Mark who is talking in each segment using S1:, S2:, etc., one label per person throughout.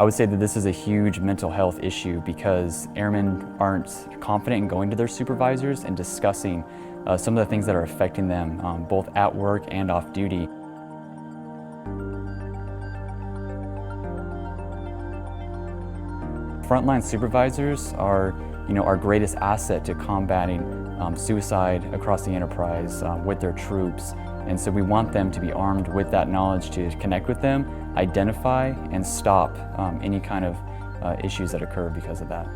S1: I would say that this is a huge mental health issue because airmen aren't confident in going to their supervisors and discussing some of the things that are affecting them, both at work and off duty. Frontline supervisors are, our greatest asset to combating suicide across the enterprise with their troops. And so we want them to be armed with that knowledge to connect with them, identify, and stop any kind of issues that occur because of that.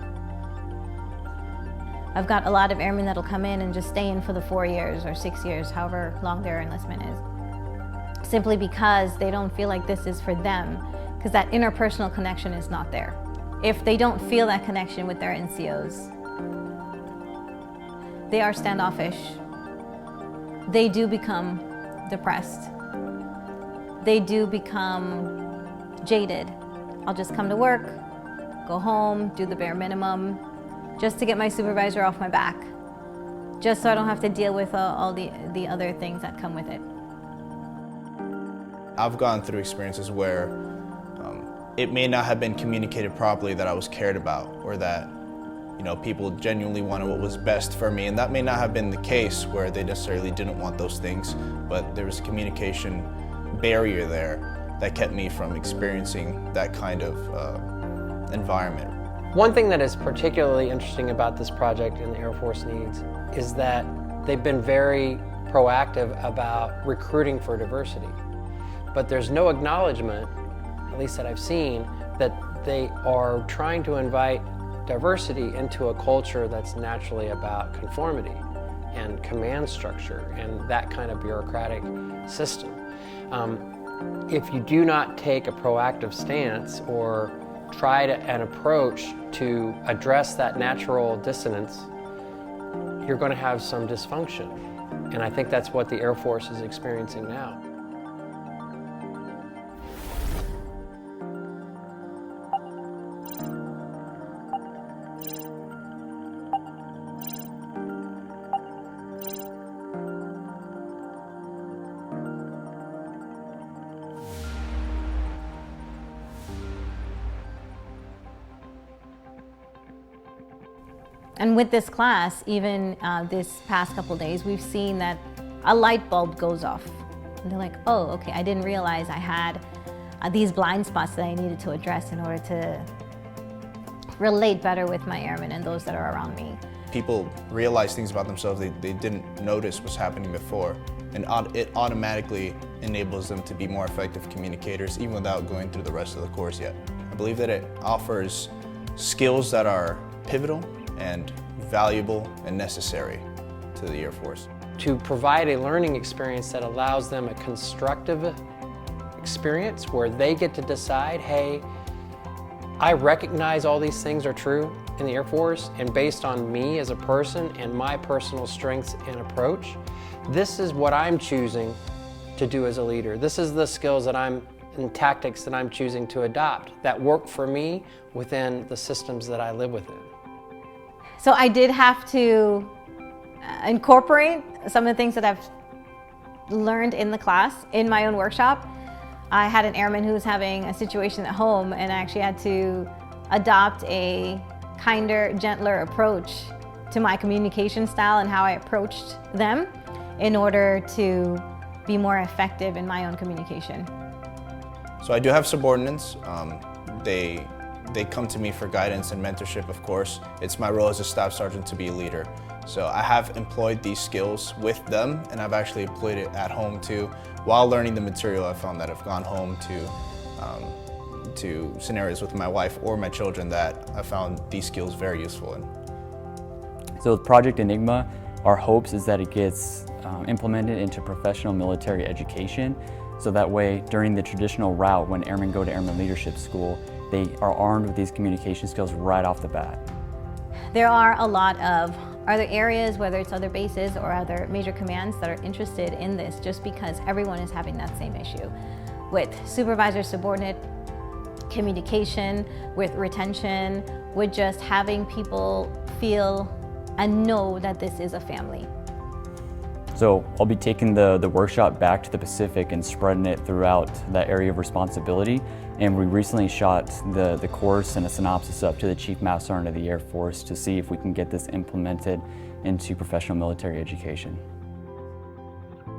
S2: I've got a lot of airmen that'll come in and just stay in for the 4 years or 6 years, however long their enlistment is, simply because they don't feel like this is for them, because that interpersonal connection is not there. If they don't feel that connection with their NCOs, they are standoffish. They do become depressed. They do become jaded. I'll just come to work, go home, do the bare minimum, just to get my supervisor off my back, just so I don't have to deal with all the other things that come with it.
S3: I've gone through experiences where it may not have been communicated properly that I was cared about, or that people genuinely wanted what was best for me, and that may not have been the case where they necessarily didn't want those things, but there was a communication barrier there that kept me from experiencing that kind of environment.
S4: One thing that is particularly interesting about this project and the Air Force needs is that they've been very proactive about recruiting for diversity, but there's no acknowledgement, at least that I've seen, that they are trying to invite diversity into a culture that's naturally about conformity and command structure and that kind of bureaucratic system. If you do not take a proactive stance or try an approach to address that natural dissonance, you're going to have some dysfunction. And I think that's what the Air Force is experiencing now.
S2: And with this class, even this past couple days, we've seen that a light bulb goes off. And they're like, oh, okay, I didn't realize I had these blind spots that I needed to address in order to relate better with my airmen and those that are around me.
S3: People realize things about themselves they didn't notice was happening before, and it automatically enables them to be more effective communicators even without going through the rest of the course yet. I believe that it offers skills that are pivotal and valuable and necessary to the Air Force.
S4: To provide a learning experience that allows them a constructive experience where they get to decide, hey, I recognize all these things are true in the Air Force, and based on me as a person and my personal strengths and approach, this is what I'm choosing to do as a leader. This is the skills that and tactics that I'm choosing to adopt that work for me within the systems that I live within.
S2: So I did have to incorporate some of the things that I've learned in the class in my own workshop. I had an airman who was having a situation at home, and I actually had to adopt a kinder, gentler approach to my communication style and how I approached them in order to be more effective in my own communication.
S3: So I do have subordinates. They come to me for guidance and mentorship, of course. It's my role as a staff sergeant to be a leader. So I have employed these skills with them, and I've actually employed it at home too, while learning the material. I found that I've gone home to scenarios with my wife or my children that I found these skills very useful in.
S1: So with Project Enigma, our hopes is that it gets implemented into professional military education, so that way during the traditional route when airmen go to Airman Leadership School, they are armed with these communication skills right off the bat.
S2: There are a lot of other areas, whether it's other bases or other major commands, that are interested in this just because everyone is having that same issue with supervisor-subordinate communication, with retention, with just having people feel and know that this is a family.
S1: So I'll be taking the workshop back to the Pacific and spreading it throughout that area of responsibility And we recently shot the course and a synopsis up to the Chief Master Sergeant of the Air Force to see if we can get this implemented into professional military education.